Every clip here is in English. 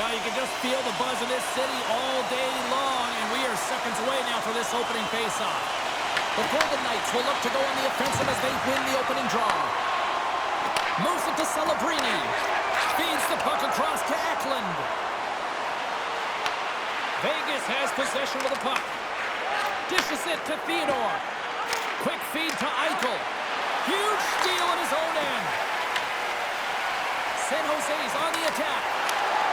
Well, you can just feel the buzz in this city all day long, and we are seconds away now for this opening faceoff. The Golden Knights will look to go on the offensive as they win the opening draw. Moves it to Celebrini. Feeds the puck across to Eklund. Vegas has possession of the puck. Dishes it to Theodore. Quick feed to Eichel. Huge steal at his own end. San Jose's on the attack.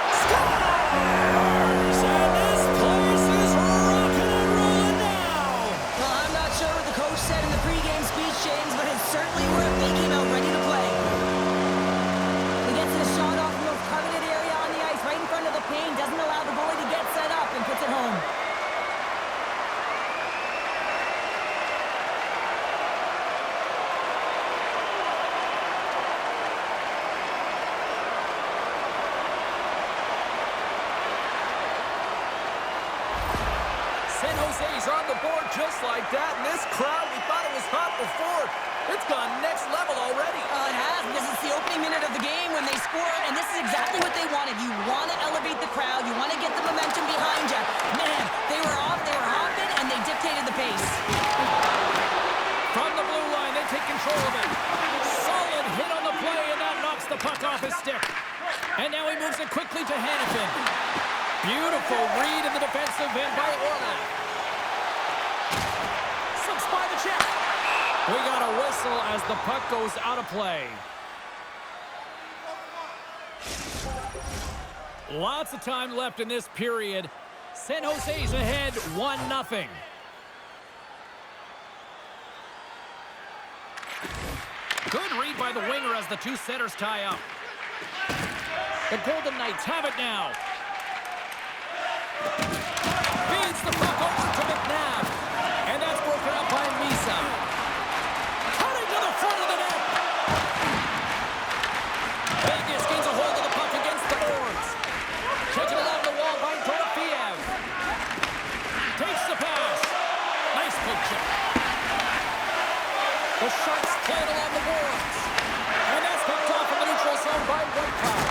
Scores! And this place is rocking and rolling now. Well, I'm not sure what the coach said in the pregame speech, James, but it's certainly worth they came out ready to play. He gets his shot off the most coveted area on the ice, right in front of the paint, doesn't allow the goalie to get set up, and puts it home. San Jose's on the board just like that, and this crowd, we thought it was hot before. It's gone next level already. It has. This is the opening minute of the game when they score, and this is exactly what they wanted. You want to elevate the crowd. You want to get the momentum behind you. Man, they were off, they were hopping, and they dictated the pace. From the blue line, they take control of it. Solid hit on the play, and that knocks the puck off his stick. And now he moves it quickly to Hannafin. Beautiful read in the defensive end by Orlov. Slips by the check. We got a whistle as the puck goes out of play. Lots of time left in this period. San Jose's ahead 1-0. Good read by the winger as the two setters tie up. The Golden Knights have it now. Feeds the puck over to McNabb. And that's broken up by Misa. Cutting to the front of the net. Vegas gains a hold of the puck against the boards. Taken along the wall by Dorofiev. Takes the pass. Nice poke check. The Sharks play it along the boards. And that's picked off in the neutral zone by Whitecock.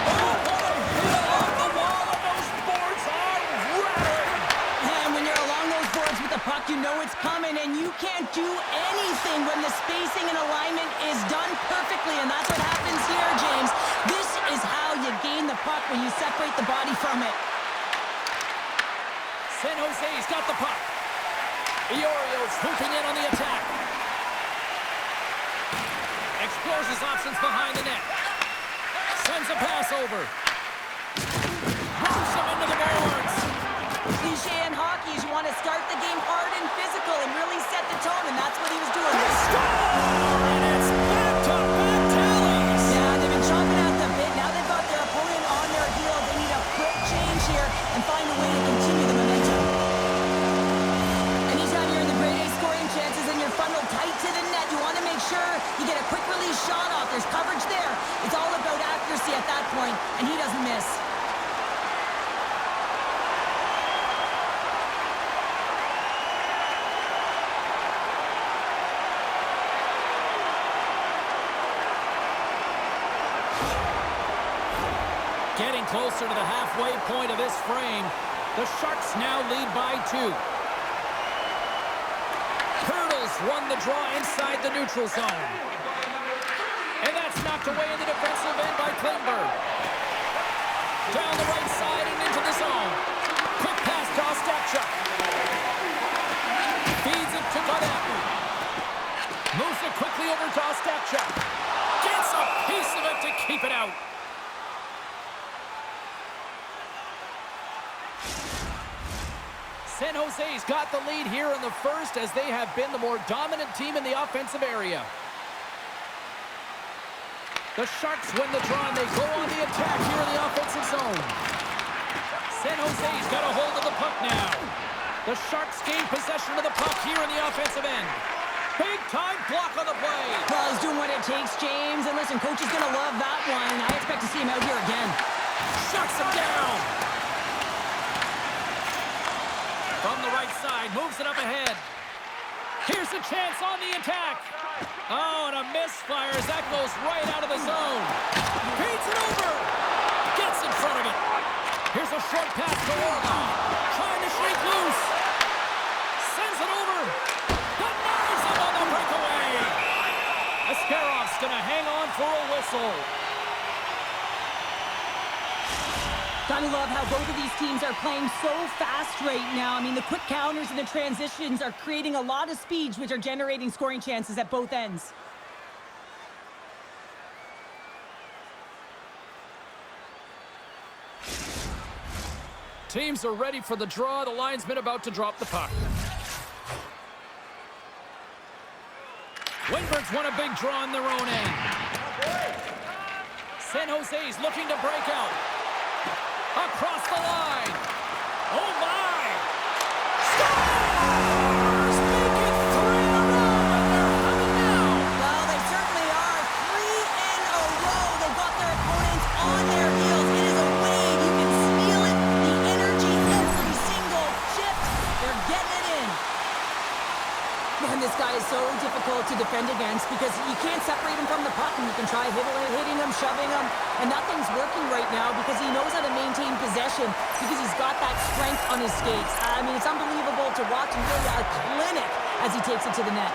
Oh, what a hit along the wall, and those boards are rattling. And when you're along those boards with the puck, you know it's coming, and you can't do anything when the spacing and alignment is done perfectly, and that's what happens here, James. This is how you gain the puck when you separate the body from it. San Jose's got the puck. The Orioles swooping in on the attack. Explores his options behind the net. Sends a pass over. Moves him into the boards. Cliche in hockey is you want to start the game hard and physical and really set the tone, and that's what he was doing. And it's back-to-back tallies. Yeah, they've been chomping at the bit. Now they've got their opponent on their heels. They need a quick change here and find a way to continue the momentum. Anytime you're in the grade A scoring chances and you're funneled tight to the net, you want to make sure you get a quick release shot off. There's coverage there. It's all about accuracy at that point, and he doesn't miss. Getting closer to the halfway point of this frame. The Sharks now lead by 2. Turtles won the draw inside the neutral zone. And that's knocked away in the defensive end by Klingberg. Down the right side and into the zone. Quick pass to Ostapchuk. Feeds it to Godet. Moves it quickly over to Ostapchuk. Gets a piece of it to keep it out. San Jose's got the lead here in the first as they have been the more dominant team in the offensive area. The Sharks win the draw and they go on the attack here in the offensive zone. San Jose's got a hold of the puck now. The Sharks gain possession of the puck here in the offensive end. Big time block on the play. Well, he's doing what it takes, James. And listen, coach is going to love that one. I expect to see him out here again. Shuts him down. From the right side, moves it up ahead. Here's a chance on the attack. Oh, and a misfire as that goes right out of the zone. Feeds it over. Gets it front of it. Here's a short pass to Orlov. Trying to shake loose. Sends it over. Denies him on the breakaway. Ascarov's going to hang on for a whistle. Gotta love how both of these teams are playing so fast right now. I mean, the quick counters and the transitions are creating a lot of speeds, which are generating scoring chances at both ends. Teams are ready for the draw. The linesman about to drop the puck. Windberg's won a big draw in their own end. San Jose's looking to break out. Across the line. Oh, my. Scores! Make it 3 in a row, and they're humming now. Well, they certainly are. 3 in a row. They've got their opponents on their heels. It is a wave. You can feel it. The energy, every single chip. They're getting it in. Man, this guy is so difficult to defend against because you can't separate him from the puck, and you can try hitting him, shoving him, and nothing's working right now because he knows how to maintain possession because he's got that strength on his skates. I mean, it's unbelievable to watch and really a clinic as he takes it to the net.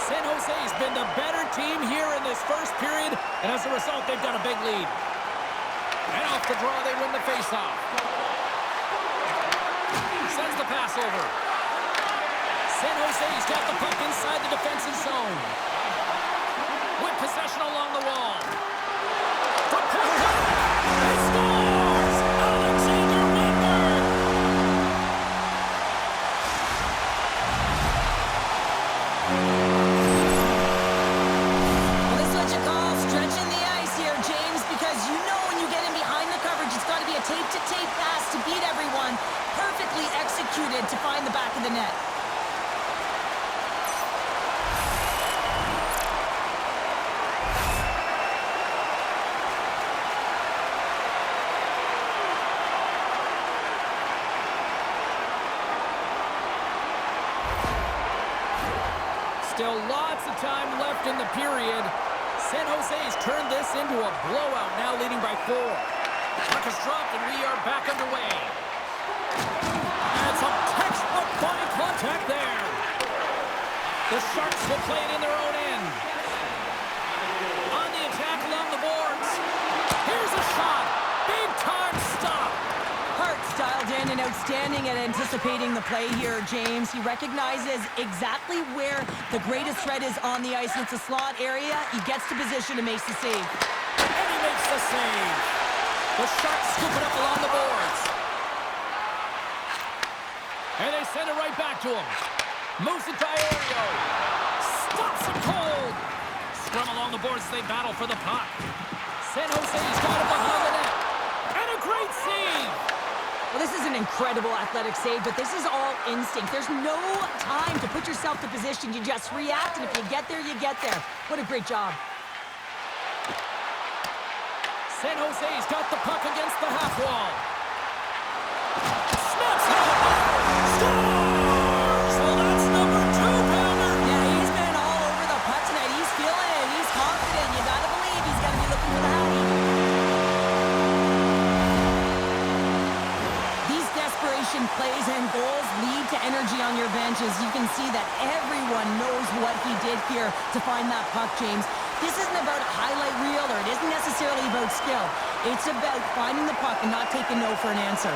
San Jose's been the better team here in this first period, and as a result, they've got a big lead. And off the draw, they win the faceoff. Sends the pass over. San Jose's got the puck inside the defensive zone. With possession along the wall. From point, he scores! Alexander Windberg! Well, this is what you call stretching the ice here, James, because you know when you get in behind the coverage, it's got to be a tape-to-tape pass to beat everyone. Perfectly executed to find the back of the net. Still lots of time left in the period. San Jose's turned this into a blowout, now leading by 4. Puck is dropped, and we are back underway. And some textbook body contact there. The Sharks will play it in their own end. On the attack along the boards. Here's a shot. Big time stop. Hart's dialed in and outstanding at anticipating the play here, James. He recognizes exactly where the greatest threat is on the ice. It's a slot area. He gets to position and makes the save. And he makes the save. The Sharks scoop it up along the boards. And they send it right back to him. Moves it to Iorio. Stops it cold. Scrum along the boards as they battle for the puck. San Jose's got it behind the net. And a great save. Well, this is an incredible athletic save, but this is all instinct. There's no time to put yourself to position. You just react, and if you get there, you get there. What a great job. San Jose's got the puck against the half wall. Snaps it up. Scores! Well, that's number 2-pounder. Yeah, he's been all over the puck tonight. He's feeling it. He's confident. You got to believe he's going to be looking for the hattie. These desperation plays and goals lead to energy on your benches. You can see that everyone knows what he did here to find that puck, James. This isn't about a highlight reel, or it isn't necessarily about skill. It's about finding the puck and not taking no for an answer.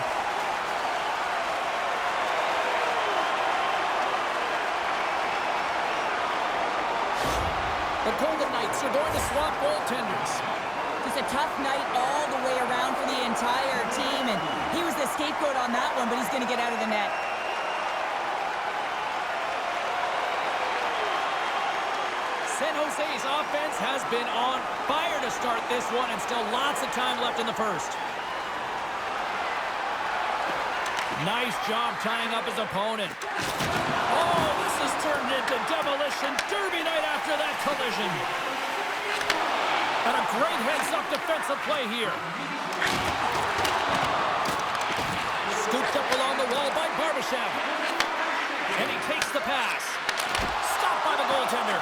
The Golden Knights are going to swap goaltenders. It's a tough night all the way around for the entire team, and he was the scapegoat on that one, but he's going to get out of the net. San Jose's offense has been on fire to start this one, and still lots of time left in the first. Nice job tying up his opponent. Oh, this has turned into demolition derby night after that collision. And a great heads-up defensive play here. Scooped up along the wall by Barbashev. And he takes the pass. Stopped by the goaltender.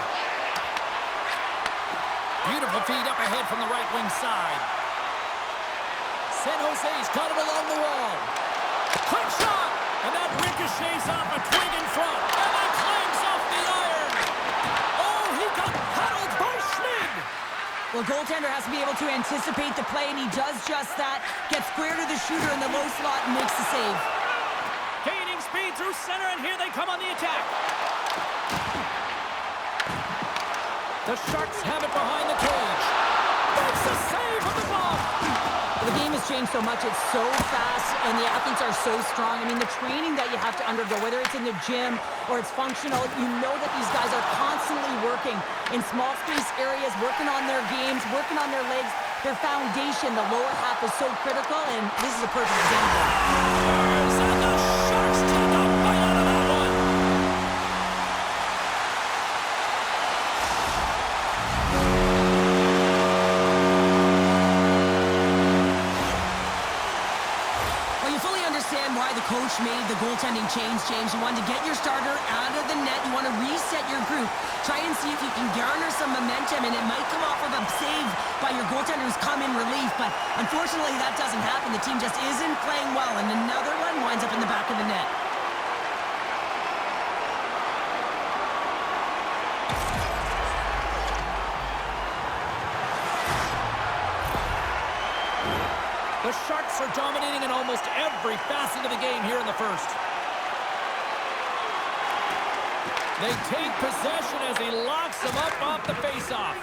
Beautiful feed up ahead from the right wing side. San Jose's got it along the wall. Quick shot! And that ricochets off a twig in front. And that clangs off the iron. Oh, he got paddled by Schmid. Well, goaltender has to be able to anticipate the play, and he does just that. Gets square to the shooter in the low slot and makes the save. Gaining speed through center, and here they come on the attack. The Sharks have it behind the cage. Makes the save with the ball. The game has changed so much. It's so fast, and the athletes are so strong. I mean, the training that you have to undergo, whether it's in the gym or it's functional, you know that these guys are constantly working in small space areas, working on their games, working on their legs. Their foundation, the lower half, is so critical, and this is a perfect example. And the Sharks take a bite out of that one. Why the coach made the goaltending change, James. You wanted to get your starter out of the net. You want to reset your group. Try and see if you can garner some momentum, and it might come off of a save by your goaltender who's come in relief, but unfortunately that doesn't happen. The team just isn't playing well, and another one winds up in the back of the net. The Sharks are dominating in almost every facet of the game here in the first. They take possession as he locks them up off the faceoff.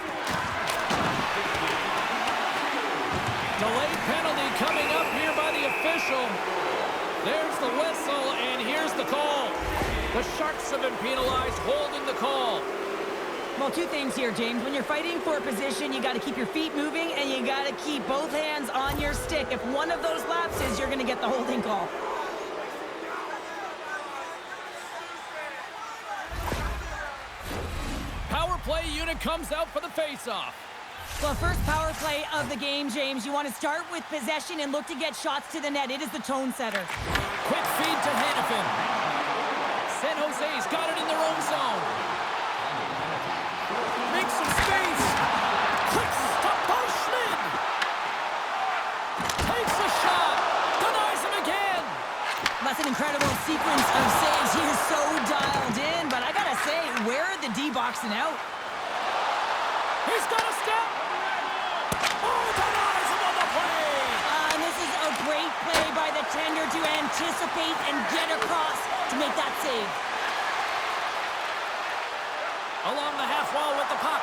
Delayed penalty coming up here by the official. There's the whistle, and here's the call. The Sharks have been penalized, holding the call. Well, two things here, James. When you're fighting for a position, you got to keep your feet moving, and you got to keep both hands on your stick. If one of those lapses, you're going to get the holding call. Power play unit comes out for the faceoff. Well, first power play of the game, James. You want to start with possession and look to get shots to the net. It is the tone setter. Quick feed to Hannafin. San Jose's got it in their own zone. Makes some space. Quick stop by Schmid. Takes a shot. Denies him again. That's an incredible sequence of saves. He is so dialed in, but I gotta say, where are the D boxing out? He's got a step. Oh, denies him on the play. And this is a great play by the tender to anticipate and get across to make that save. Along the half wall with the puck.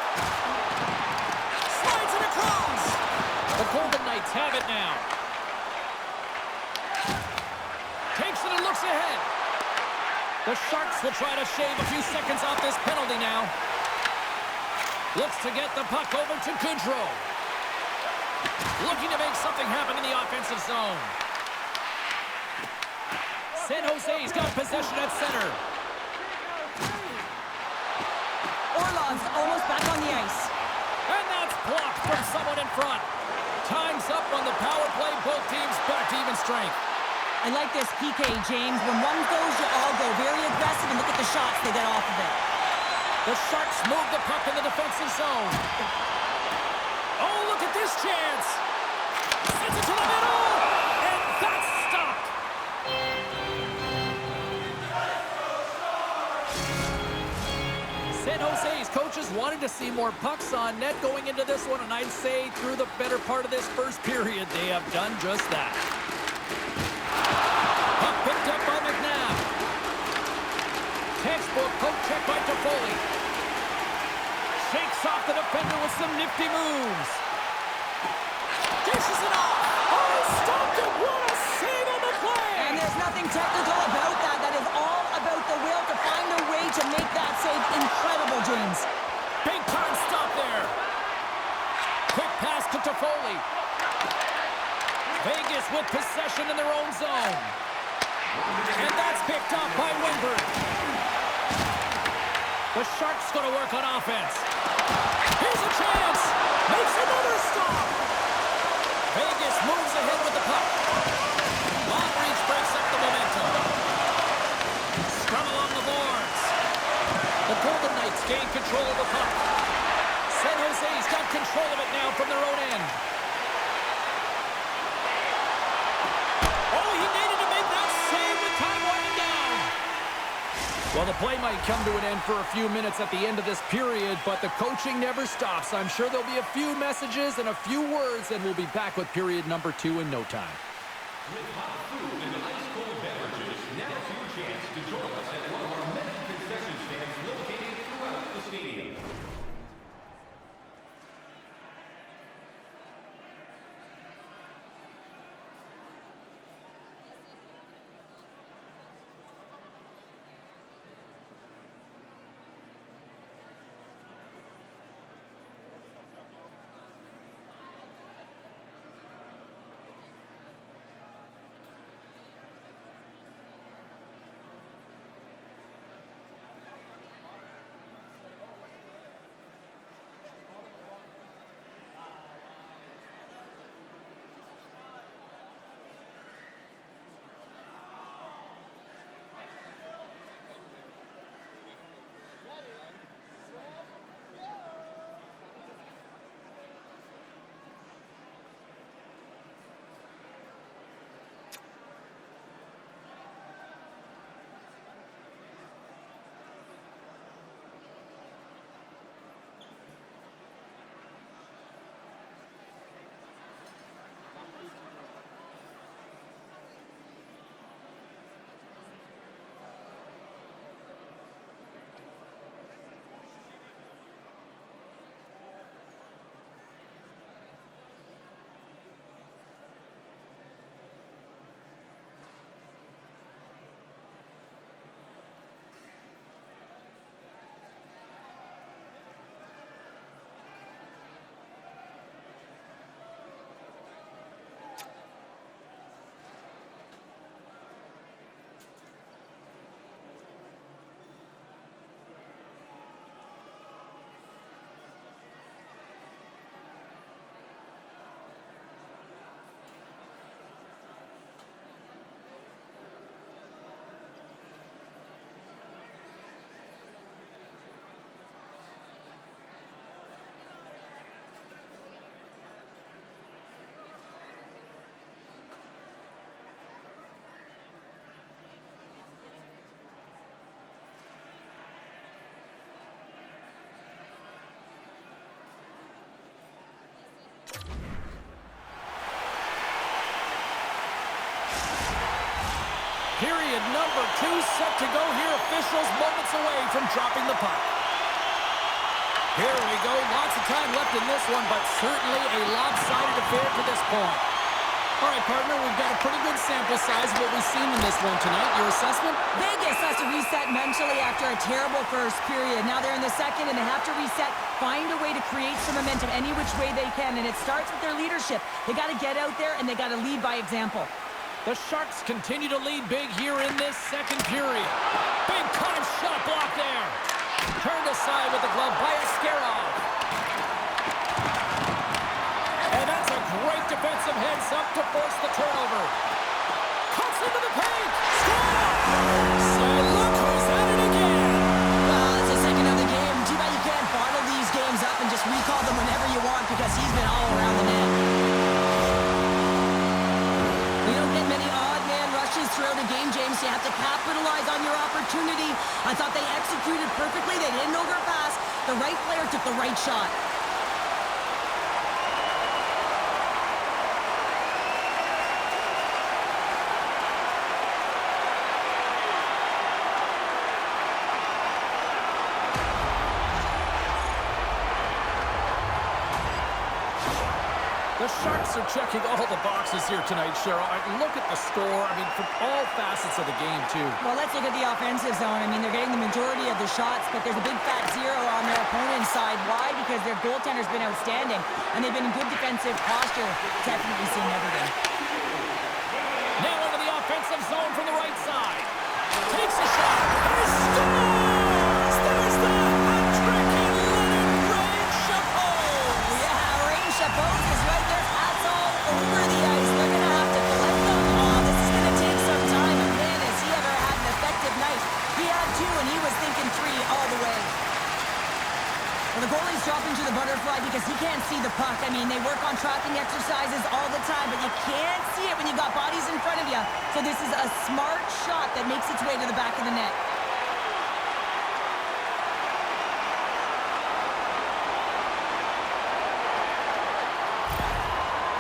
Slides it across. The Golden Knights have it now. Takes it and looks ahead. The Sharks will try to shave a few seconds off this penalty now. Looks to get the puck over to Goodrow. Looking to make something happen in the offensive zone. San Jose's got possession at center. Orlov's almost back on the ice. And that's blocked from someone in front. Time's up on the power play. Both teams back to even strength. I like this PK, James. When one goes, you all go. Very aggressive, and look at the shots they get off of it. The Sharks move the puck in the defensive zone. Oh, look at this chance. Sends it to the middle. And that's stopped. San Jose's coaches wanted to see more pucks on net going into this one, and I'd say through the better part of this first period, they have done just that. Puck picked up by McNabb. Textbook poke check by Toffoli. Shakes off the defender with some nifty moves. Dishes it off. Oh, stopped it. What a save on the play. And there's nothing technical about that. That is all about the will to find a way to make that save. Incredible, James. Big time stop there. Quick pass to Toffoli. Vegas with possession in their own zone. And that's picked up by Wimberg. The Sharks going to work on offense. Here's a chance. Makes another stop. Vegas moves ahead with the puck. Long reach breaks up the momentum. Scrum along the boards. gained control of the puck. San Jose's got control of it now from their own end. Oh, he needed to make that save with time winding down. Well, the play might come to an end for a few minutes at the end of this period, but the coaching never stops. I'm sure there'll be a few messages and a few words, and we'll be back with period number 2 in no time. With hot food and ice cold beverages, now's your chance to join us at one of our many concession stands located throughout the stadium. Period number 2 set to go here. Officials moments away from dropping the puck. Here we go. Lots of time left in this one, but certainly a lopsided affair to this point. All right, partner, we've got a pretty good sample size of what we've seen in this one tonight. Your assessment? Vegas has to reset mentally after a terrible first period. Now they're in the second, and they have to reset, find a way to create some momentum any which way they can, and it starts with their leadership. They got to get out there, and they got to lead by example. The Sharks continue to lead big here in this second period. Big time shot block there. Turned aside with the glove by Askarov. And that's a great defensive heads-up to force the turnover. Cuts into the paint. Score! So look who's at it again. Well, it's the second of the game. Too bad you can't bottle these games up and just recall them whenever you want because he's been all around the net. Many odd man rushes throughout a game, James. You have to capitalize on your opportunity. I thought they executed perfectly. They didn't overpass. The right player took the right shot. The Sharks are checking all the boxes here tonight, Cheryl. Look at the score. I mean, from all facets of the game, too. Well, let's look at the offensive zone. I mean, they're getting the majority of the shots, but there's a big fat zero on their opponent's side. Why? Because their goaltender's been outstanding, and they've been in good defensive posture. Definitely seeing everything. Now into the offensive zone from the right side. Takes a shot. He scores! There's the hat-trick in Leonard Rain Chapeau. Yeah, Rain Chapeau is right there. Hats all over the ice. They're going to have to collect them. Oh, this is going to take some time. And man, has he ever had an effective night. He had 2, and he was thinking 3 all the way. got bodies in front of you. So this is a smart shot that makes its way to the back of the net.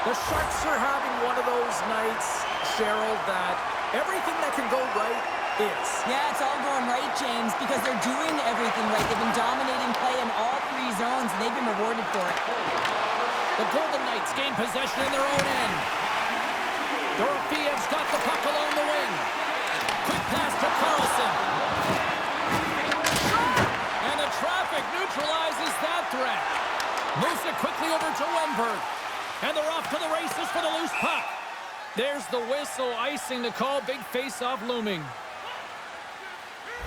The Sharks are having one of those nights, Cheryl, that everything that can go right is. Yeah, it's all going right, James, because they're doing everything right. They've been dominating play in all three zones, and they've been rewarded for it. The Golden Knights gain possession in their own end. Dorofeyev's got the puck along the wing. Quick pass to Carlson. And the traffic neutralizes that threat. Moves it quickly over to Wenberg. And they're off to the races for the loose puck. There's the whistle, icing the call. Big face-off looming.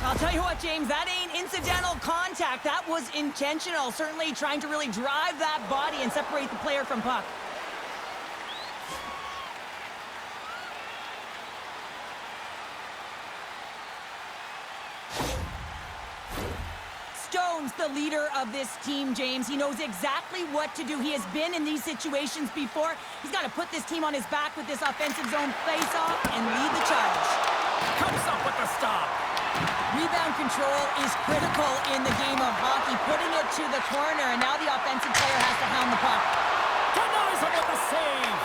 I'll tell you what, James, that ain't incidental contact. That was intentional. Certainly trying to really drive that body and separate the player from puck. Stone's the leader of this team, James. He knows exactly what to do. He has been in these situations before. He's got to put this team on his back with this offensive zone face-off and lead the charge. Comes up with the stop. Rebound control is critical in the game of hockey. Putting it to the corner, and now the offensive player has to hound the puck. Denies him with the save.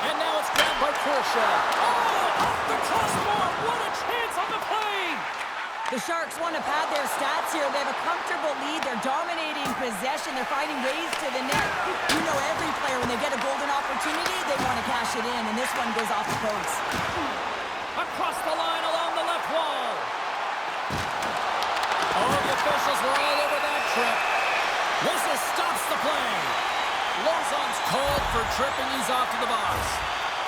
And now it's grabbed by Kershaw. Oh, off the crossbar. What a chance on the play. The Sharks want to pad their stats here. They have a comfortable lead. They're dominating possession. They're finding ways to the net. You know every player, when they get a golden opportunity, they want to cash it in, and this one goes off the post. Across the line along the left wall. Oh, the officials were all over that trip. Whistle stops the play. Lozon's called for tripping. He's off to the box.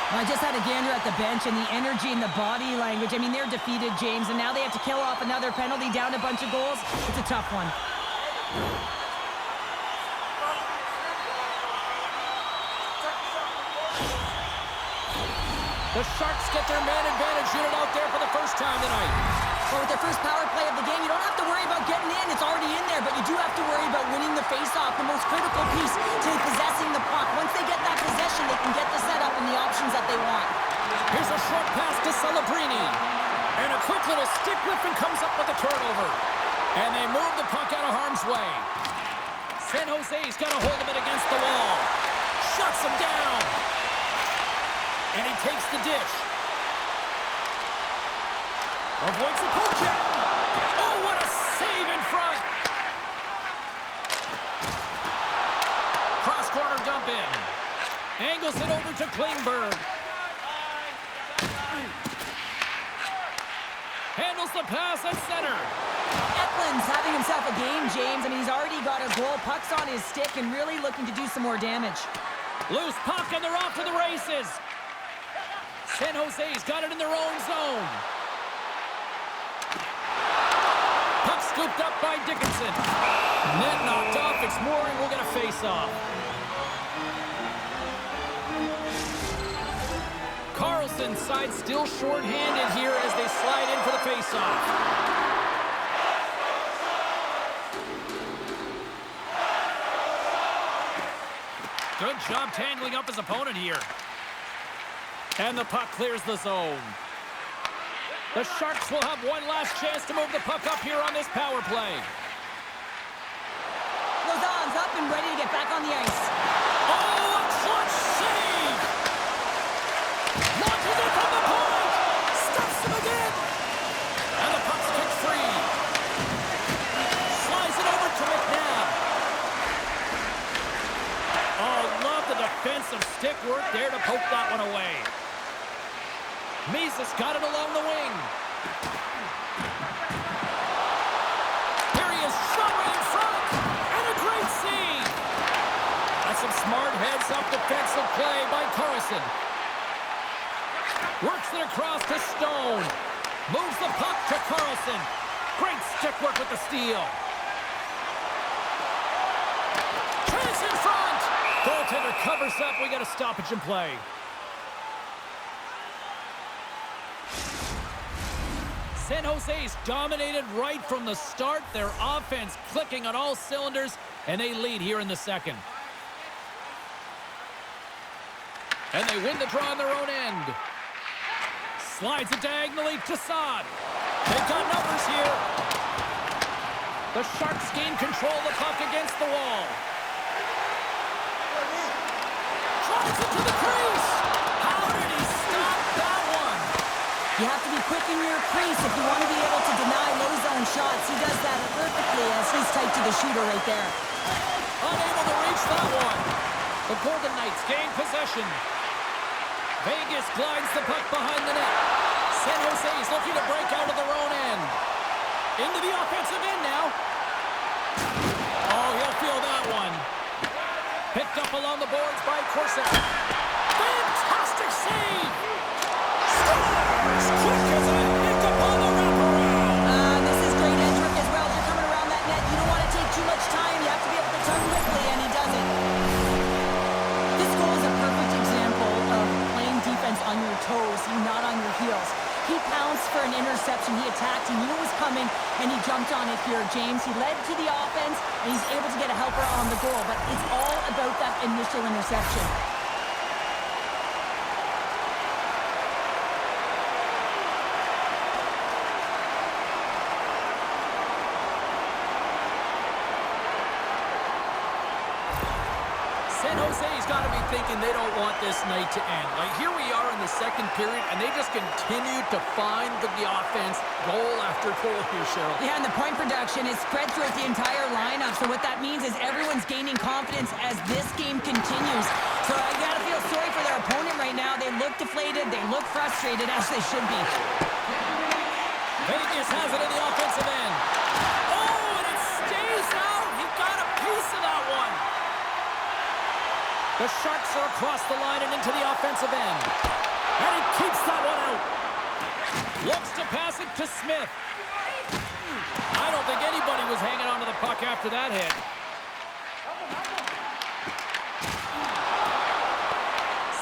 I just had a gander at the bench, and the energy and the body language. I mean, they're defeated, James, and now they have to kill off another penalty, down a bunch of goals. It's a tough one. The Sharks get their man advantage unit out there for the first time tonight. Well, with their first power play of the game, you don't have to worry about getting in. It's already in there, but you do have to worry about winning the faceoff, the most critical piece to possessing the puck. Once they get that possession, they can get the setup and the options that they want. Here's a short pass to Celebrini. And a quick little stick whipping comes up with a turnover. And they move the puck out of harm's way. San Jose's got a hold of it against the wall. Shuts him down. And he takes the dish. Avoids the poke check. Oh, what a save in front. Cross-corner dump in. Angles it over to Klingberg. Handles the pass at center. Ekland's having himself a game, James. I mean, he's already got a goal. Puck's on his stick and really looking to do some more damage. Loose puck, and they're off to the races. San Jose's got it in their own zone. Puck scooped up by Dickinson. Net knocked off. It's Mooring. We'll get a face-off. Carlson's side still short-handed here as they slide in for the face-off. Good job tangling up his opponent here. And the puck clears the zone. The Sharks will have one last chance to move the puck up here on this power play. Lozon's up and ready to get back on the ice. Oh, a clutch save! Launches it from the point! Stuffs him again! And the puck's kicked free. Slides it over to McNabb. Oh, love the defensive stick work there to poke that one away. Mises got it along the wing. Here he is, shot right in front, and a great save. That's some smart heads-up defensive play by Carlson. Works it across to Stone. Moves the puck to Carlson. Great stick work with the steal. Chance in front. Goaltender covers up. We got a stoppage in play. San Jose's dominated right from the start. Their offense clicking on all cylinders, and they lead here in the second. And they win the draw on their own end. Slides it diagonally to Saad. They've got numbers here. The Sharks gain control of the puck against the wall. Drives it to the crease. How did he stop that one? You have to be quick in your crease if you want to be able to deny low zone shots. He does that perfectly as he's tight to the shooter right there. Unable to reach that one. The Golden Knights gain possession. Vegas glides the puck behind the net. San Jose is looking to break out of their own end. Into the offensive end now. Oh, he'll feel that one. Picked up along the boards by Corset. Fantastic save! Scores! Quick as a hiccup on the wraparound. This is great edge work as well. If you're coming around that net, you don't want to take too much time. You have to be able to turn quickly, and he does it. This goal is a perfect example of playing defense on your toes, not on your heels. He pounced for an interception. He attacked. He knew it was coming, and he jumped on it here, James. He led to the offense, and he's able to get a helper on the goal. But it's all about that initial interception. San Jose's got to be thinking they don't want this night to end. Like, here we are in the second period, and they just continue to find the offense goal after goal here, Cheryl. Yeah, and the point production is spread throughout the entire lineup. So what that means is everyone's gaining confidence as this game continues. So I got to feel sorry for their opponent right now. They look deflated. They look frustrated, as they should be. Vegas has it in the offensive end. Oh, and it stays out. He got a piece of that one. The Sharks are across the line and into the offensive end. And he keeps that one out. Looks to pass it to Smith. I don't think anybody was hanging on to the puck after that hit.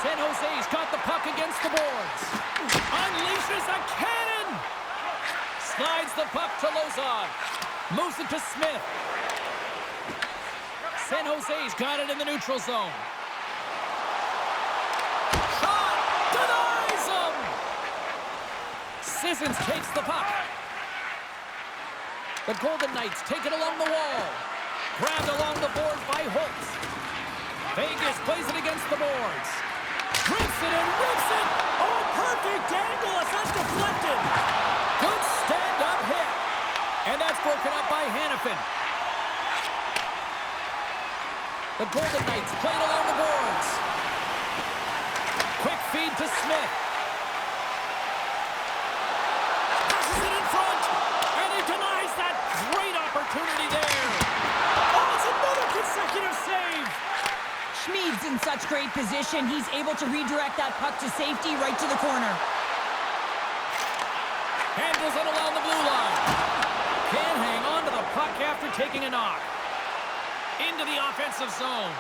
San Jose's got the puck against the boards. Unleashes a cannon. Slides the puck to Lozon. Moves it to Smith. San Jose's got it in the neutral zone. Denies him! Sissons takes the puck. The Golden Knights take it along the wall. Grabbed along the boards by Holtz. Vegas plays it against the boards. Rips it and rips it! Oh, perfect angle as that's deflected! Good stand-up hit. And that's broken up by Hannafin. The Golden Knights played along the boards. Quick feed to Smith. Passes it in front. And he denies that great opportunity there. Oh, it's another consecutive save. Schmid's in such great position. He's able to redirect that puck to safety right to the corner. Handles it along the blue line. Can't hang on to the puck after taking a knock. Into the offensive zone.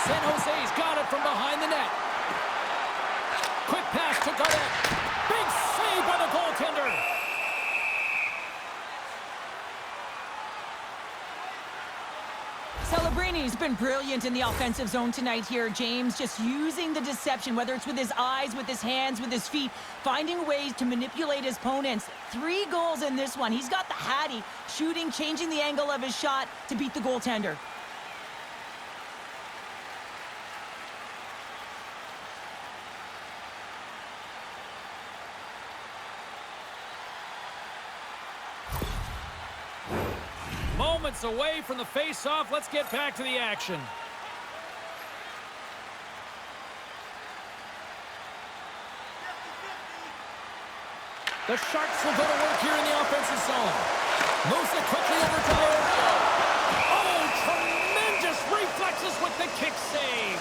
San Jose's got it from behind the net. Quick pass to Garnett. Big save by the goaltender. Celebrini's been brilliant in the offensive zone tonight here, James. Just using the deception, whether it's with his eyes, with his hands, with his feet, finding ways to manipulate his opponents. 3 goals in this one. He's got the hattie, shooting, changing the angle of his shot to beat the goaltender. Moments away from the face-off. Let's get back to the action. The Sharks will go to work here in the offensive zone. Moves it quickly over to Aereo. Oh, tremendous reflexes with the kick save.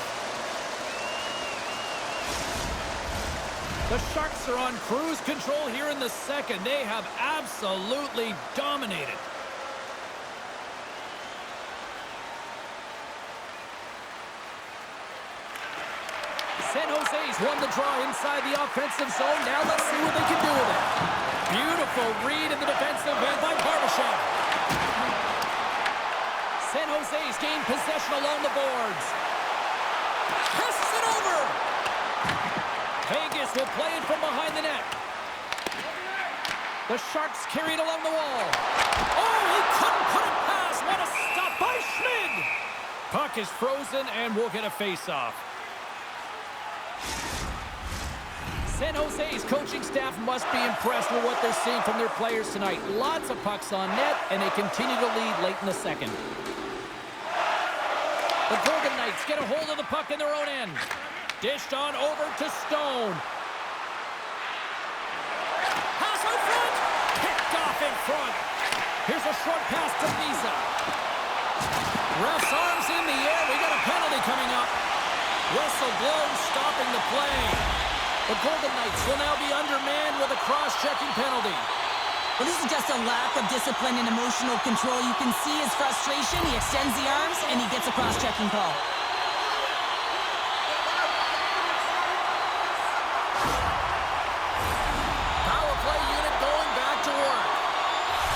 The Sharks are on cruise control here in the second. They have absolutely dominated. San Jose's won the draw inside the offensive zone. Now let's see what they can do with it. Beautiful read in the defensive end by Barbashev. San Jose's gained possession along the boards. Passes it over. Vegas will play it from behind the net. The Sharks carry it along the wall. Oh, he couldn't put it past. What a stop by Schmid. Puck is frozen, and we'll get a face-off. San Jose's coaching staff must be impressed with what they're seeing from their players tonight. Lots of pucks on net, and they continue to lead late in the second. The Golden Knights get a hold of the puck in their own end. Dished on over to Stone. Pass out front. Picked off in front. Here's a short pass to Visa. Ref's arms in the air. We got a penalty coming up. Whistle blows, stopping the play. The Golden Knights will now be undermanned with a cross-checking penalty. Well, this is just a lack of discipline and emotional control. You can see his frustration. He extends the arms, and he gets a cross-checking call. Power play unit going back to work.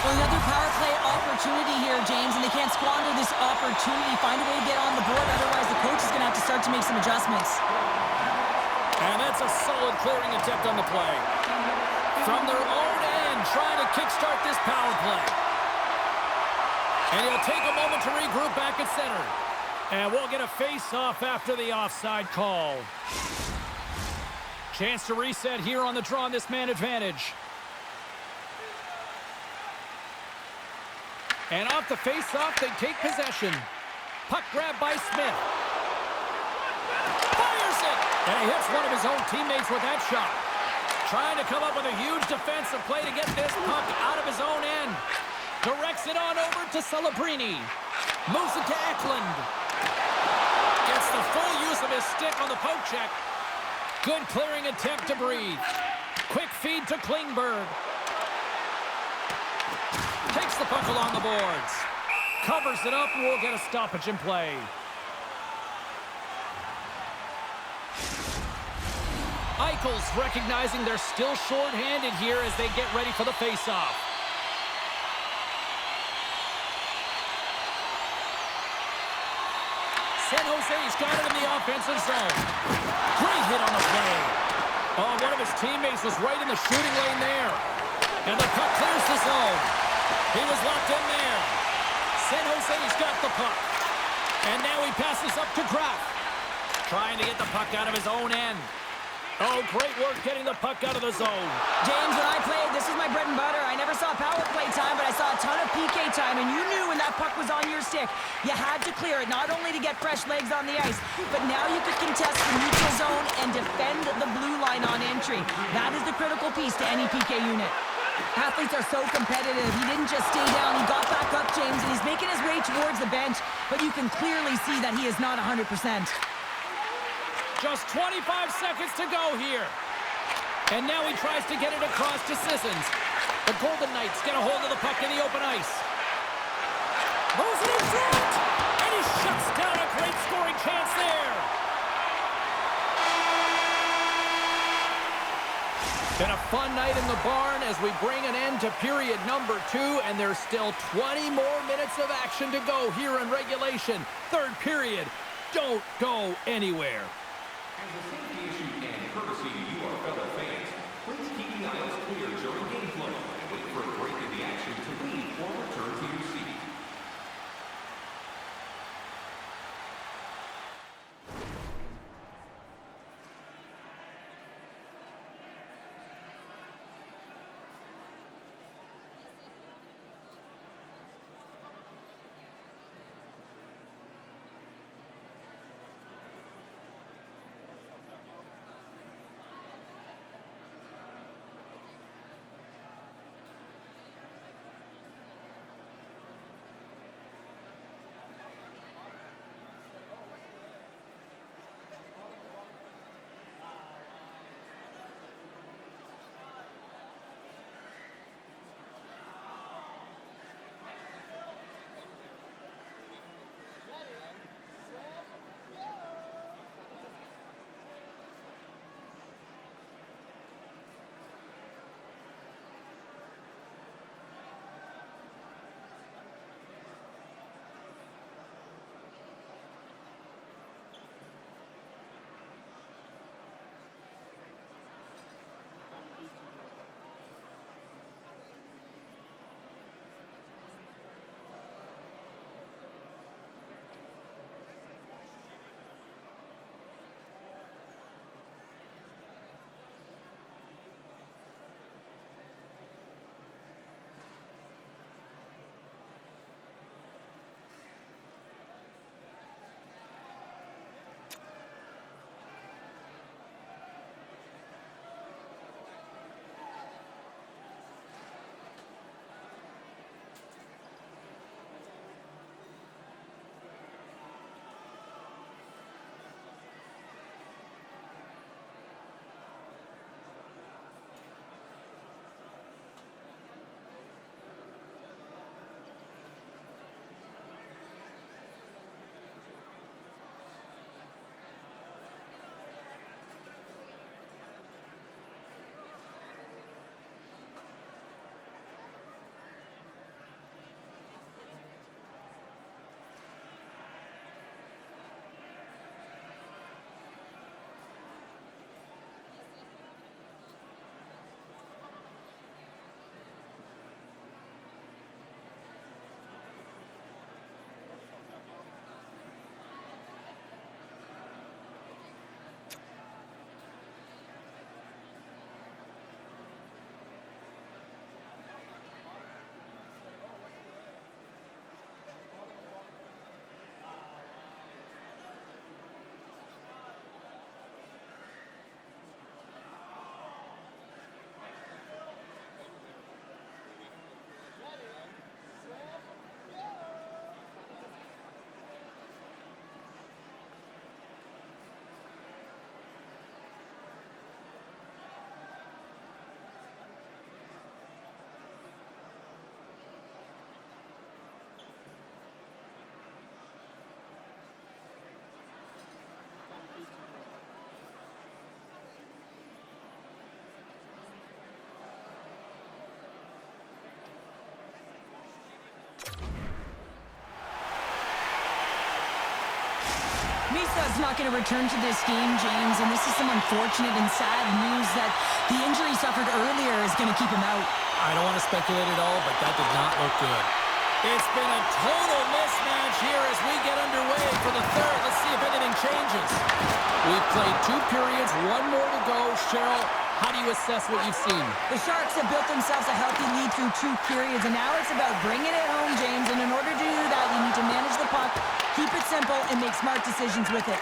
Well, another power play opportunity here, James, and they can't squander this opportunity. Find a way to get on the board, otherwise the coach is going to have to start to make some adjustments. And that's a solid clearing attempt on the play. From their own end, trying to kickstart this power play. And he'll take a moment to regroup back at center. And we'll get a face-off after the offside call. Chance to reset here on the draw on this man advantage. And off the face-off, they take possession. Puck grab by Smith. Fires it! And he hits one of his own teammates with that shot. Trying to come up with a huge defensive play to get this puck out of his own end. Directs it on over to Celebrini. Moves it to Eklund. Gets the full use of his stick on the poke check. Good clearing attempt to breathe. Quick feed to Klingberg. Takes the puck along the boards. Covers it up, and we'll get a stoppage in play. Eichel's recognizing they're still short-handed here as they get ready for the face-off. San Jose's got it in the offensive zone. Great hit on the play. Oh, one of his teammates was right in the shooting lane there. And the puck clears the zone. He was locked in there. San Jose's got the puck. And now he passes up to Graf. Trying to get the puck out of his own end. Oh, great work getting the puck out of the zone. James, when I played, this is my bread and butter. I never saw power play time, but I saw a ton of PK time, and you knew when that puck was on your stick, you had to clear it, not only to get fresh legs on the ice, but now you could contest the neutral zone and defend the blue line on entry. That is the critical piece to any PK unit. Athletes are so competitive. He didn't just stay down. He got back up, James, and he's making his way towards the bench, but you can clearly see that he is not 100%. Just 25 seconds to go here. And now he tries to get it across to Sissons. The Golden Knights get a hold of the puck in the open ice. Moves it in front. And he shuts down a great scoring chance there. Been a fun night in the barn as we bring an end to period number 2, and there's still 20 more minutes of action to go here in regulation. Third period. Don't go anywhere. As a safety issue and courtesy to you, our fellow fans, please keep the aisles clear during game play and wait for a break in the action to leave or return to your seat. Misa's not going to return to this game, James, and this is some unfortunate and sad news that the injury suffered earlier is going to keep him out. I don't want to speculate at all, but that did not look good. It's been a total mismatch here as we get underway for the third. Let's see if anything changes. We've played 2 periods, 1 more to go. Cheryl, how do you assess what you've seen? The Sharks have built themselves a healthy lead through 2 periods, and now it's about bringing it home, James. And in order to do that, you need to manage the puck, keep it simple, and make smart decisions with it.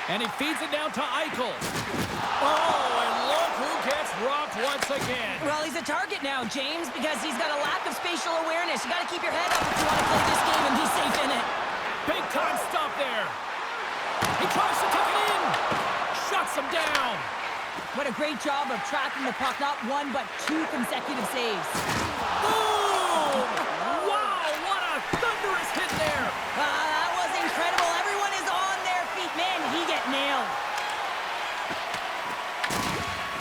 And he feeds it down to Eichel. Oh, and look who gets rocked once again. Well, he's a target now, James, because he's got a lack of spatial awareness. You got to keep your head up if you want to play this game and be safe in it. Big time stop there. He tries to tuck it in. Shuts him down. What a great job of tracking the puck. Not 1, but 2 consecutive saves. Boom! Wow, what a thunderous hit there. That was incredible. Everyone is on their feet. Man, he get nailed.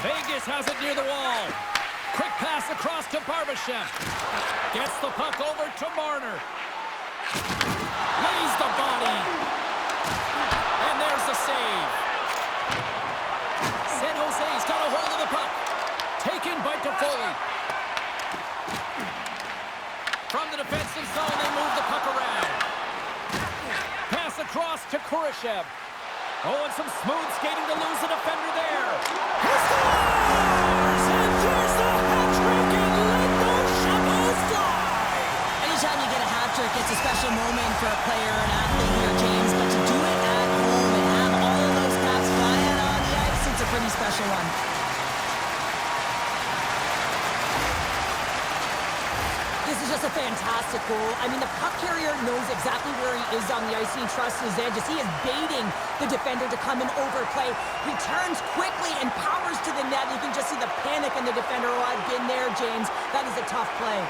Vegas has it near the wall. Quick pass across to Barbashev. Gets the puck over to Marner. Lays the body. And there's the save. San Jose's got a hold of the puck. Taken by Toffoli. From the defensive zone, they move the puck around. Pass across to Kurashev. Oh, and some smooth skating to lose the defender there. He scores! And there's the hat trick, and let those shovels fly! Anytime you get a hat trick, it's a special moment for a player or an athlete here, James. But to do it at home and have all of those caps flying on the ice, it's a pretty special one. This is just a fantastic goal. I mean, the puck carrier knows exactly where he is on the ice, and he trusts his edges. He is baiting the defender to come and overplay. He turns quickly and powers to the net. You can just see the panic in the defender. Oh, I've been there, James. That is a tough play.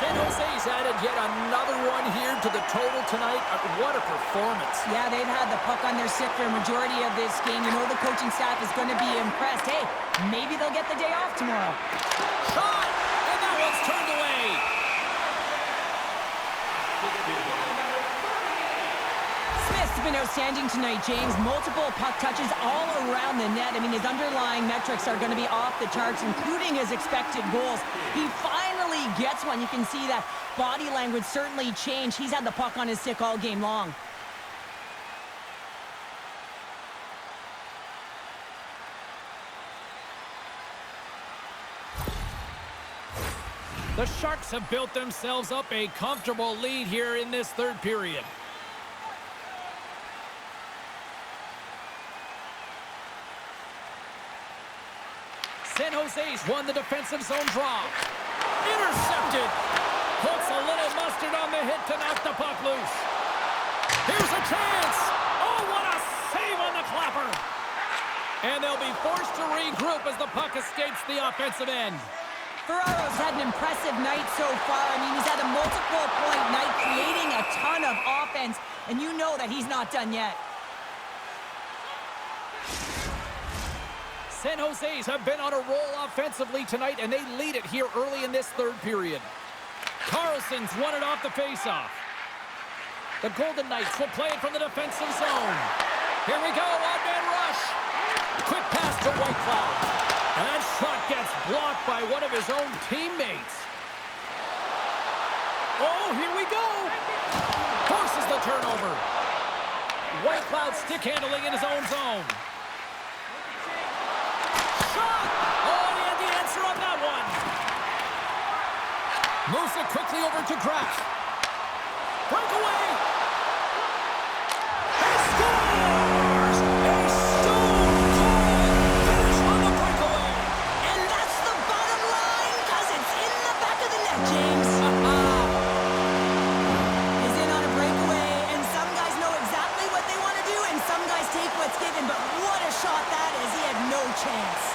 San Jose's added yet another one here to the total tonight. What a performance. Yeah, they've had the puck on their stick for a majority of this game. You know the coaching staff is going to be impressed. Hey, maybe they'll get the day off tomorrow. Shot! And that one's turned away. Smith's been outstanding tonight, James. Multiple puck touches all around the net. I mean, his underlying metrics are going to be off the charts, including his expected goals. He finally gets one. You can see that body language certainly changed. He's had the puck on his stick all game long. The Sharks have built themselves up a comfortable lead here in this third period. San Jose's won the defensive zone draw. Intercepted. Puts a little mustard on the hit to knock the puck loose. Here's a chance. Oh, what a save on the clapper. And they'll be forced to regroup as the puck escapes the offensive end. Ferraro's had an impressive night so far. I mean, he's had a multiple-point night, creating a ton of offense, and you know that he's not done yet. San Jose's have been on a roll offensively tonight, and they lead it here early in this third period. Carlson's won it off the faceoff. The Golden Knights will play it from the defensive zone. Here we go, one-man rush. Quick pass to Whitecloud. And that shot gets blocked by one of his own teammates. Oh, here we go. Forces the turnover. Whitecloud stick handling in his own zone. Shot! Oh, and he had the answer on that one. Moves it quickly over to Kraft. Breakaway. He scores! A stone-cold finish on the breakaway. And that's the bottom line, because it's in the back of the net, James. He's in on a breakaway, and some guys know exactly what they want to do, and some guys take what's given, but what a shot that is. He had no chance.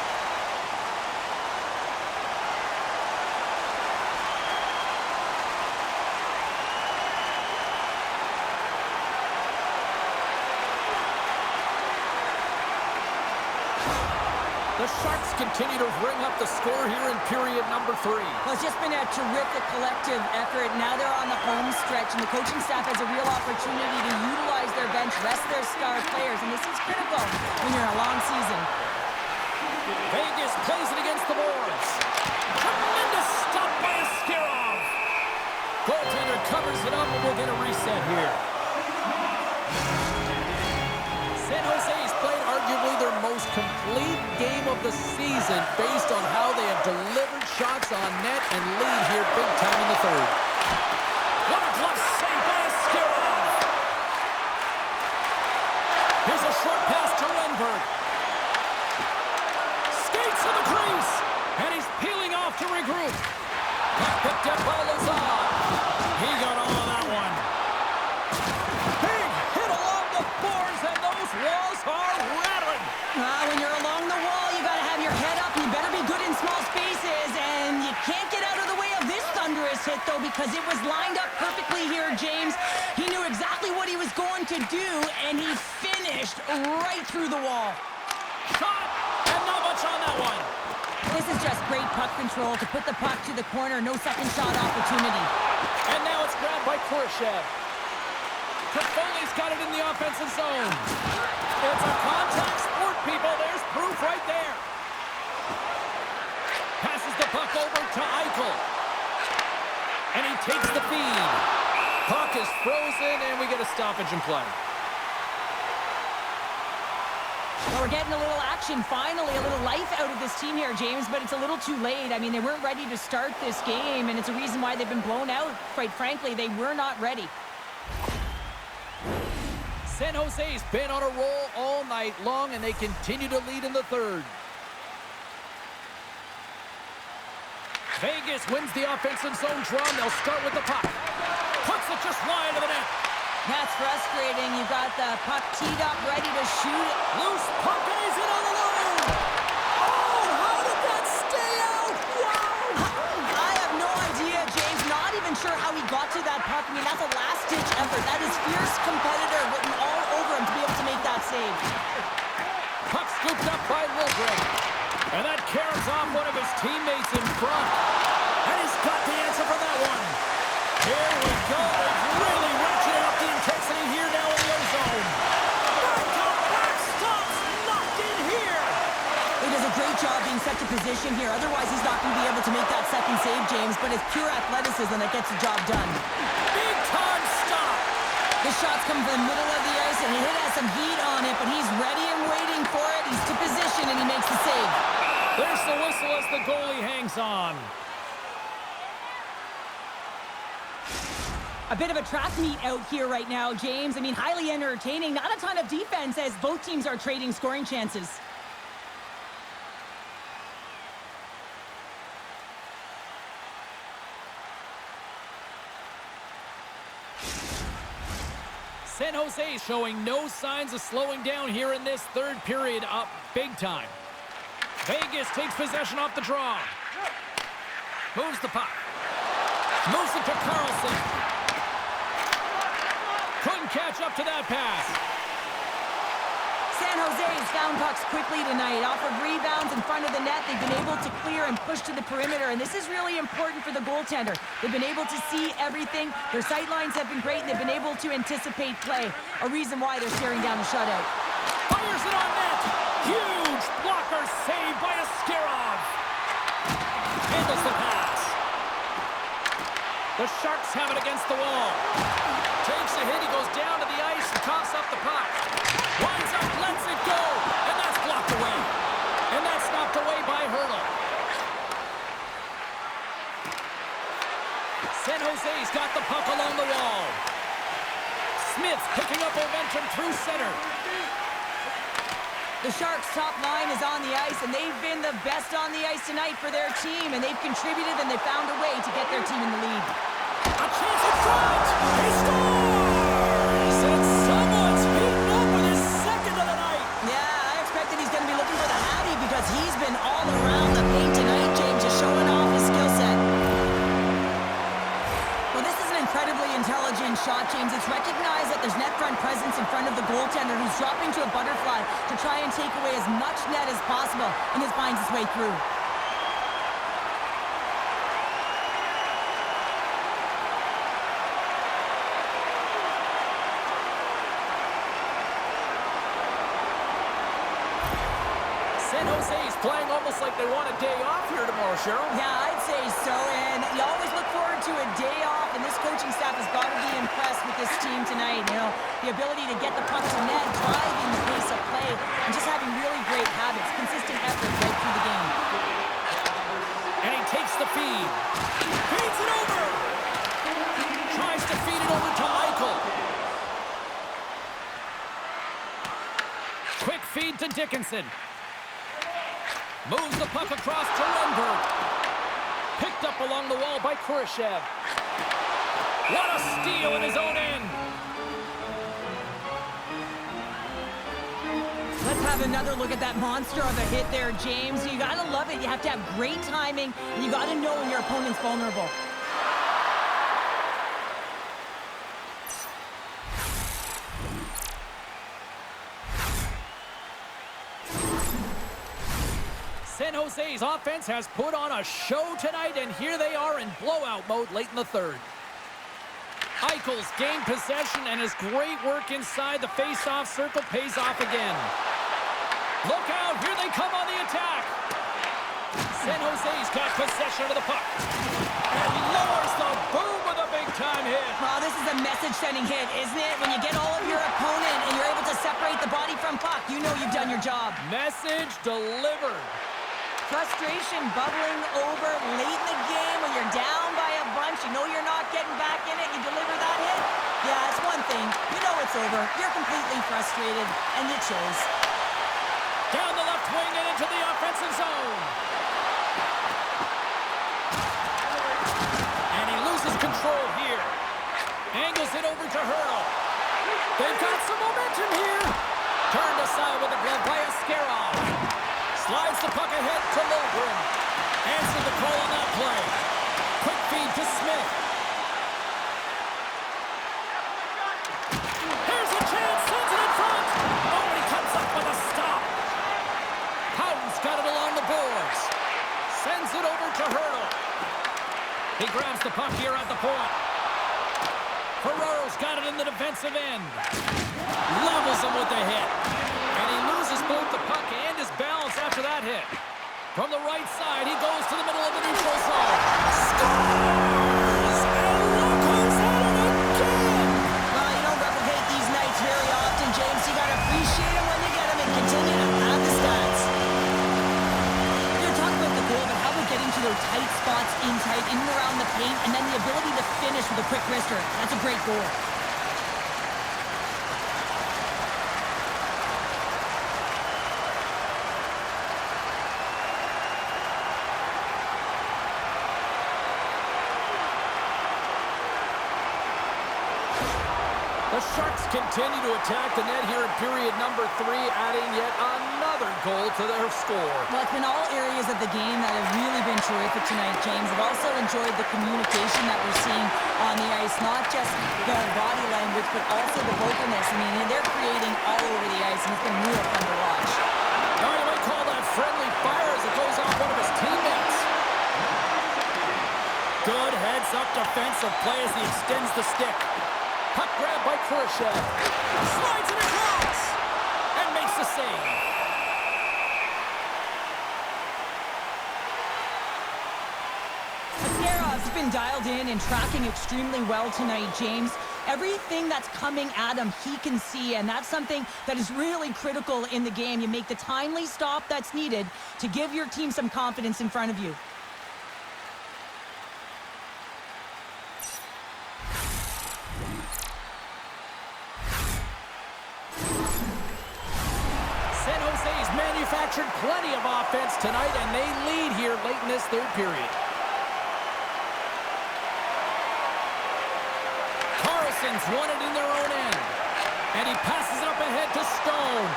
The Sharks continue to ring up the score here in period number 3. Well, it's just been a terrific collective effort. Now they're on the home stretch, and the coaching staff has a real opportunity to utilize their bench, rest their star players, and this is critical when you're in a long season. Vegas plays it against the boards. Tremendous stop by Askarov. Goaltender covers it up, and we'll get a reset here. San Jose's played arguably their most complete game of the season based on how they have delivered shots on net and lead here big time in the third. What a glove save by Askarov. Here's a short pass to Lindbergh. Skates to the crease, and he's peeling off to regroup. Picked up by Lazar. He got all of that one. Big hit along the boards, and those walls are rattling. When you're along the wall, you got to have your head up. You better be good in small spaces, and you can't get out of the way of this thunderous hit, though, because it was lined up perfectly here, James. He knew exactly what he was going to do, and he finished right through the wall. Shot, and not much on that one. This is just great puck control to put the puck to the corner. No second shot opportunity. And now it's grabbed by Kurashev. Toffoli's got it in the offensive zone. It's a contact sport, people. There's proof right there. Passes the puck over to Eichel. And he takes the feed. Puck is frozen, and we get a stoppage in play. Well, we're getting a little action, finally, a little life out of this team here, James, but it's a little too late. I mean, they weren't ready to start this game, and it's a reason why they've been blown out. Quite frankly, they were not ready. San Jose's been on a roll all night long, and they continue to lead in the third. Vegas wins the offensive zone draw, and they'll start with the puck. Puts it just wide of the net. That's frustrating. You've got the puck teed up, ready to shoot it. Loose puck, and he's in on the line. Oh, how did that stay out? Wow! I have no idea, James. Not even sure how he got to that puck. I mean, that's a last-ditch effort. That is fierce competitor written all over him to be able to make that save. Puck scooped up by Lindbergh. And that carries off one of his teammates in front. And he's got the answer for that one. Here we go. They've really ratcheted up the intensity here now in the ozone. Back-to-back stops knocked in here. He does a great job being set to position here. Otherwise, he's not going to be able to make that second save, James. But it's pure athleticism that gets the job done. Big-time stop. The shot's coming from the middle of the ice, and he has some heat on it, but he's ready and waiting for it. He's to position, and he makes the save. There's the whistle as the goalie hangs on. A bit of a track meet out here right now, James. I mean, highly entertaining. Not a ton of defense as both teams are trading scoring chances. San Jose showing no signs of slowing down here in this third period, up big time. Vegas takes possession off the draw. Moves the puck. Moves it to Carlson. Couldn't catch up to that pass. San Jose has found pucks quickly tonight. Off of rebounds in front of the net, they've been able to clear and push to the perimeter, and this is really important for the goaltender. They've been able to see everything. Their sight lines have been great, and they've been able to anticipate play. A reason why they're staring down the shutout. Fires it on net. Huge blocker save by Askarov. Handles the pass. The Sharks have it against the wall. Takes a hit, he goes down to the ice and coughs up the puck. Winds up, lets it go, and that's blocked away. And that's knocked away by Hurdle. San Jose's got the puck along the wall. Smith picking up momentum through center. The Sharks' top line is on the ice, and they've been the best on the ice tonight for their team, and they've contributed, and they found a way to get their team in the lead. A chance in front! He scores! And someone's beaten up with his second of the night! Yeah, I expected he's going to be looking for the Hattie because he's been all around the paint tonight, James, just showing off his skill set. Well, this is an incredibly intelligent backhand shot, James. It's recognized that there's net front presence in front of the goaltender who's dropping to a butterfly to try and take away as much net as possible, and this finds its way through. San Jose's playing almost like they want a day off here tomorrow, Cheryl. Yeah, I'd say so, and you always look forward to a day off, and this coaching staff has got to be impressed with this team tonight. You know, the ability to get the puck to net, driving the pace of play, and just having really great habits, consistent effort right through the game. And he takes the feed. Feeds it over. Tries to feed it over to Eichel. Quick feed to Dickinson. Moves the puck across to Renberg. Picked up along the wall by Kurashev. What a steal in his own end. Let's have another look at that monster of a hit there, James. You got to love it. You have to have great timing, and you got to know when your opponent's vulnerable. San Jose's offense has put on a show tonight, and here they are in blowout mode late in the third. Eichel's gained possession, and his great work inside the face-off circle pays off again. Look out, here they come on the attack. San Jose's got possession of the puck. And lowers the boom with a big-time hit. Well, this is a message-sending hit, isn't it? When you get all of your opponent and you're able to separate the body from puck, you know you've done your job. Message delivered. Frustration bubbling over late in the game when you're down by a bunch. You know you're not getting back in it. You deliver that hit. Yeah, it's one thing. You know it's over. You're completely frustrated, and it shows. Down the left wing and into the offensive zone. And he loses control here. Angles it over to Hurdle. They've got some momentum here. Turned aside with a glove by Askarov. Slides the puck ahead to Logren. Answered the call on that play. Quick feed to Smith. Here's a chance. Sends it in front. Oh, and he comes up with a stop. Howden's got it along the boards. Sends it over to Hurdle. He grabs the puck here at the point. Ferraro's got it in the defensive end. Levels him with the hit. And he loses both the puck and his balance after that hit. From the right side, he goes to the middle of the neutral zone. Scores! And look who's at it again! Well, you don't replicate these nights very often, James. You got to appreciate them when you get them and continue to add the stats. You're talking about the goal, but how about getting to those tight spots in and around the paint, and then the ability to finish with a quick wrister. That's a great goal. The Sharks continue to attack the net here in period number 3, adding yet another goal to their score. Well, it's been all areas of the game that have really been terrific tonight, James. I've also enjoyed the communication that we're seeing on the ice, not just the body language, but also the vocalness. I mean, they're creating all over the ice, and it's been real fun to watch. Now you might call that friendly fire as it goes off one of his teammates. Good heads-up defensive play as he extends the stick. Puck grab by Kurashev. Slides it across. And makes the save. Askarov's been dialed in and tracking extremely well tonight, James. Everything that's coming at him, he can see, and that's something that is really critical in the game. You make the timely stop that's needed to give your team some confidence in front of you. Manufactured plenty of offense tonight, and they lead here late in this third period. Carlson's won it in their own end, and he passes it up ahead to Stone.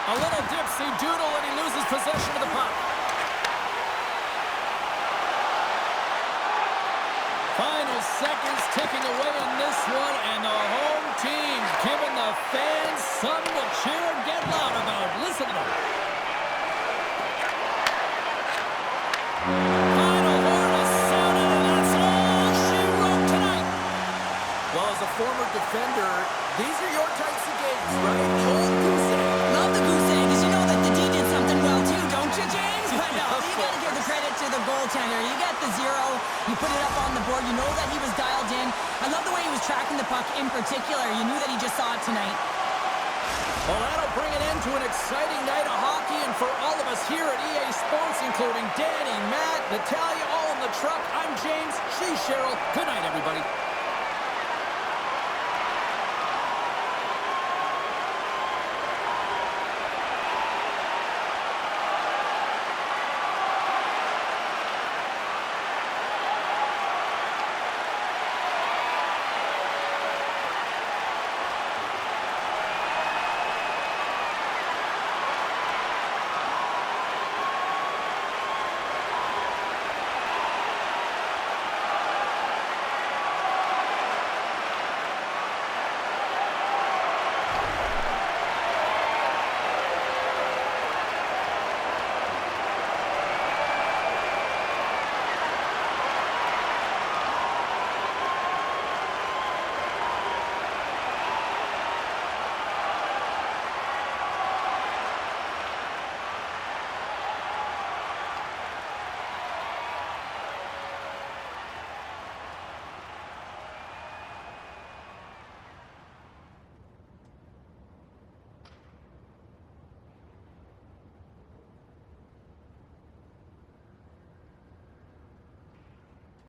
A little dipsy doodle, and he loses possession of the puck. Final seconds ticking away in this one, and the home team giving the fans something to cheer and get loud about. Listen to them. Final horn is sounded, and that's all she wrote tonight. Well, as a former defender, these are your types of games, right? The old goose egg. Love the goose egg, 'cause you know that the D did something well too, don't you, James? But no, you gotta give the credit to the goaltender. You got the 0, you put it up on the board, you know that he was dialed in. I love the way he was tracking the puck in particular. You knew that he just saw it tonight. Well, that'll bring an end to an exciting night of hockey, and for all of us here at EA Sports, including Danny, Matt, Natalia, all in the truck, I'm James, she's Cheryl. Good night, everybody.